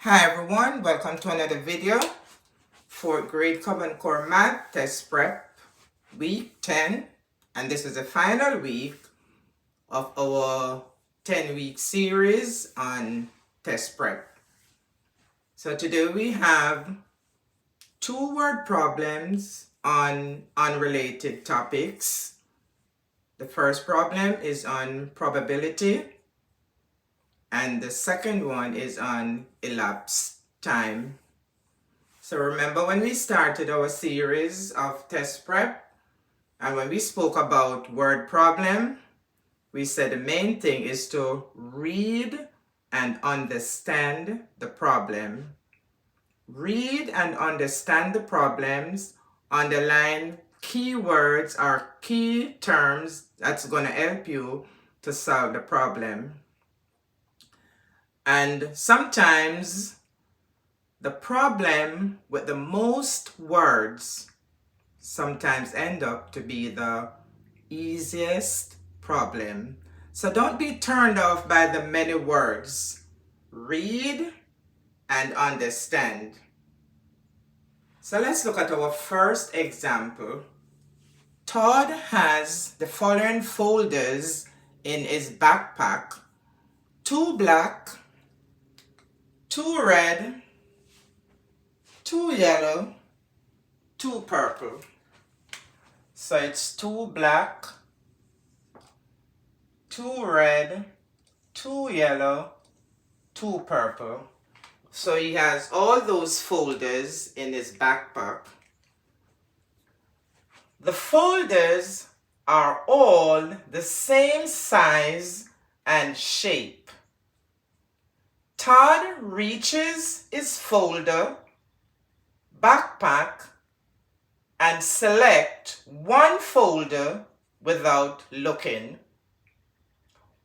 Hi everyone, welcome to another video for grade Common Core Math Test Prep Week 10, and this is the final week of our 10-week series on test prep. So today we have two word problems on unrelated topics. The first problem is on probability, and the second one is on elapsed time. So remember when we started our series of test prep and when we spoke about word problem, we said the main thing is to read and understand the problem. Read and understand the problems, underline keywords or key terms that's going to help you to solve the problem. And sometimes the problem with the most words sometimes end up to be the easiest problem. So don't be turned off by the many words. Read and understand. So let's look at our first example. Todd has the following folders in his backpack: 2 black, 2 red, 2 yellow, 2 purple. So it's 2 black, 2 red, 2 yellow, 2 purple. So he has all those folders in his backpack. The folders are all the same size and shape. Todd reaches his folder, backpack, and select one folder without looking.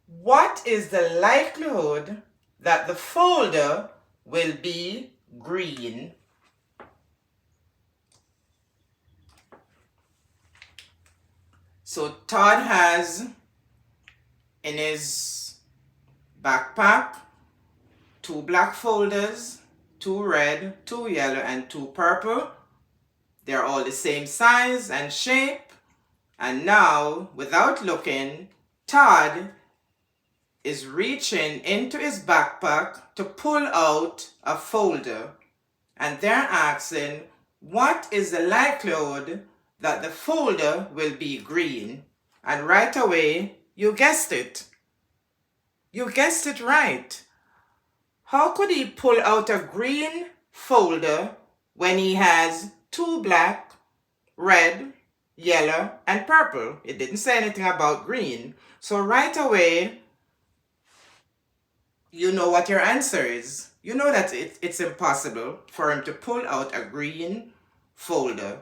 What is the likelihood that the folder will be green? So Todd has in his backpack 2 black folders, 2 red, 2 yellow, and 2 purple. They're all the same size and shape. And now, without looking, Todd is reaching into his backpack to pull out a folder. And they're asking, what is the likelihood that the folder will be green? And right away, you guessed it. You guessed it right. How could he pull out a green folder when he has 2 black, red, yellow, and purple? It didn't say anything about green. So right away, you know what your answer is. You know that it's impossible for him to pull out a green folder.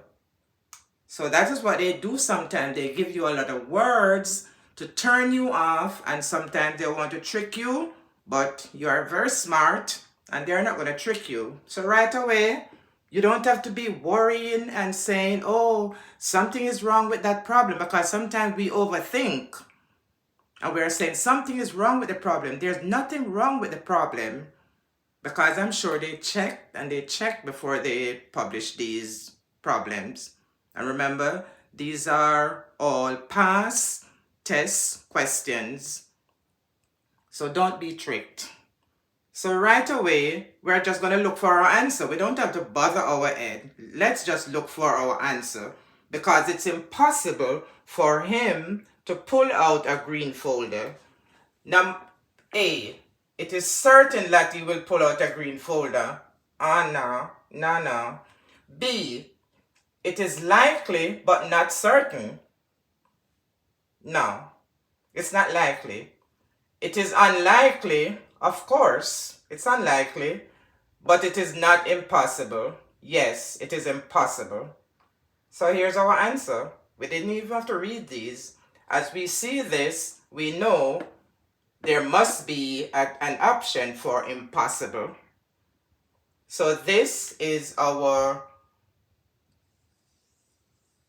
So that is what they do sometimes. They give you a lot of words to turn you off, and sometimes they want to trick you, but you are very smart and they're not going to trick you. So right away, you don't have to be worrying and saying, oh, something is wrong with that problem, because sometimes we overthink and we're saying something is wrong with the problem. There's nothing wrong with the problem, because I'm sure they checked before they publish these problems. And remember, these are all past test questions. So don't be tricked. So right away, we're just going to look for our answer. We don't have to bother our head. Let's just look for our answer, because it's impossible for him to pull out a green folder. Now, A, it is certain that he will pull out a green folder. No. B, it is likely but not certain. No, it's not likely. It is unlikely, of course, it's unlikely, but it is not impossible. Yes, it is impossible. So here's our answer. We didn't even have to read these. As we see this, we know there must be an option for impossible. So this is our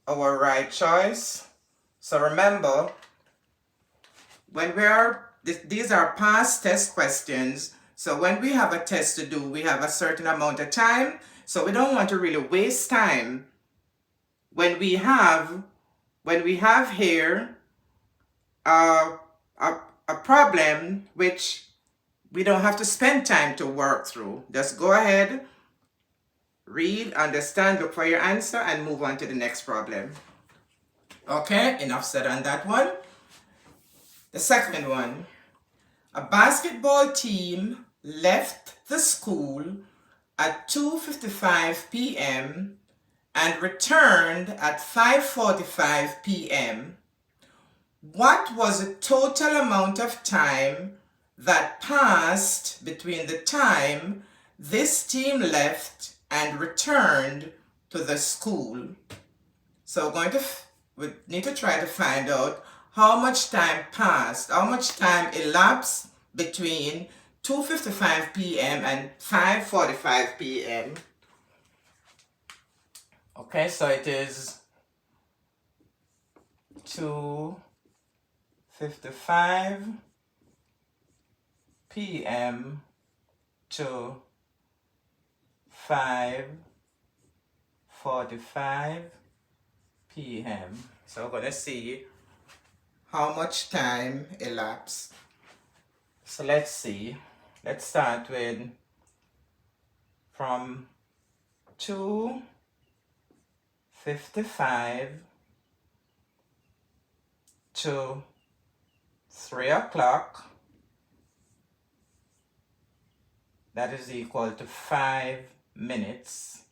right choice. So remember, when these are past test questions, So when we have a test to do, we have a certain amount of time. So we don't want to really waste time when we have here a problem which we don't have to spend time to work through. Just go ahead, read, understand, look for your answer, and move on to the next problem. Okay, enough said on that one. The second one. A basketball team left the school at 2:55 p.m. and returned at 5:45 p.m. What was the total amount of time that passed between the time this team left and returned to the school? So we need to try to find out how much time passed, how much time elapsed between 2:55 p.m. and 5:45 p.m. Okay, so it is 2:55 p.m. to 5:45 p.m. So we're going to see how much time elapsed. So let's see. Let's start with from 2:55 to 3 o'clock. That is equal to 5 minutes.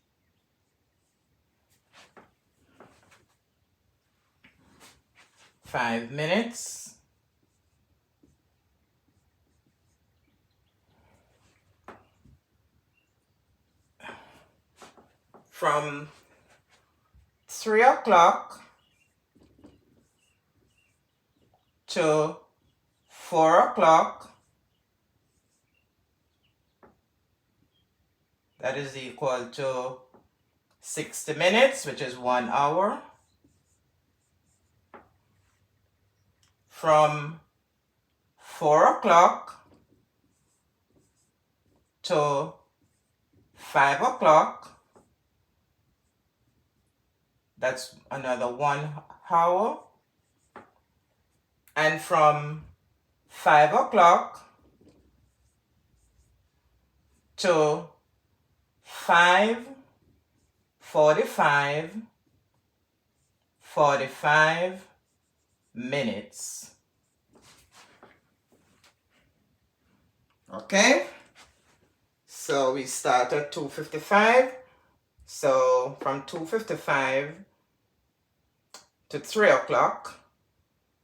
From 3 o'clock to 4 o'clock, that is equal to 60 minutes, which is 1 hour. From 4 o'clock to 5 o'clock, that's another 1 hour. And from 5 o'clock to 5:45, 45 minutes. Okay, so we start at 2:55. So from 2:55 to 3 o'clock,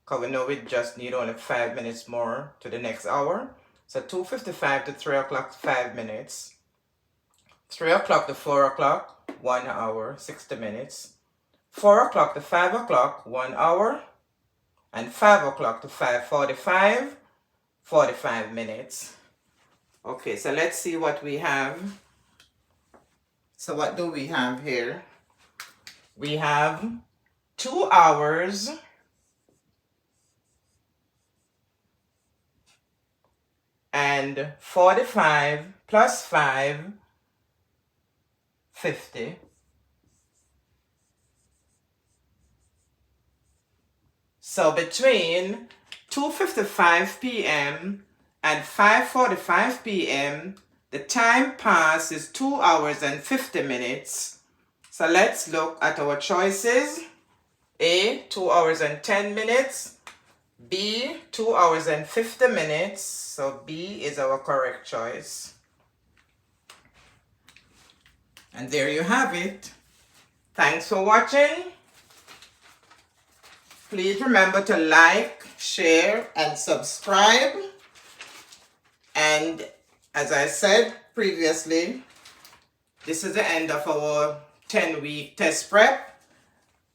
because we know we just need only 5 minutes more to the next hour. So 2:55 to 3 o'clock, 5 minutes. 3 o'clock to 4 o'clock, 1 hour, 60 minutes. 4 o'clock to 5 o'clock, 1 hour. And 5 o'clock to 5:45, 45 minutes. Okay, so let's see what we have. So what do we have here? We have 2 hours and 45 plus 5, 50. So between 2:55 p.m. and 5:45 p.m., the time passed is 2 hours and 50 minutes. So let's look at our choices. A, 2 hours and 10 minutes. B, 2 hours and 50 minutes. So B is our correct choice. And there you have it. Thanks for watching. Please remember to like, share, and subscribe. And as I said previously, this is the end of our 10-week test prep.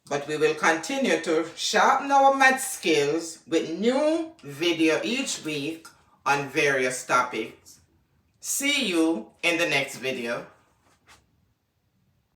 But we will continue to sharpen our math skills with new video each week on various topics. See you in the next video.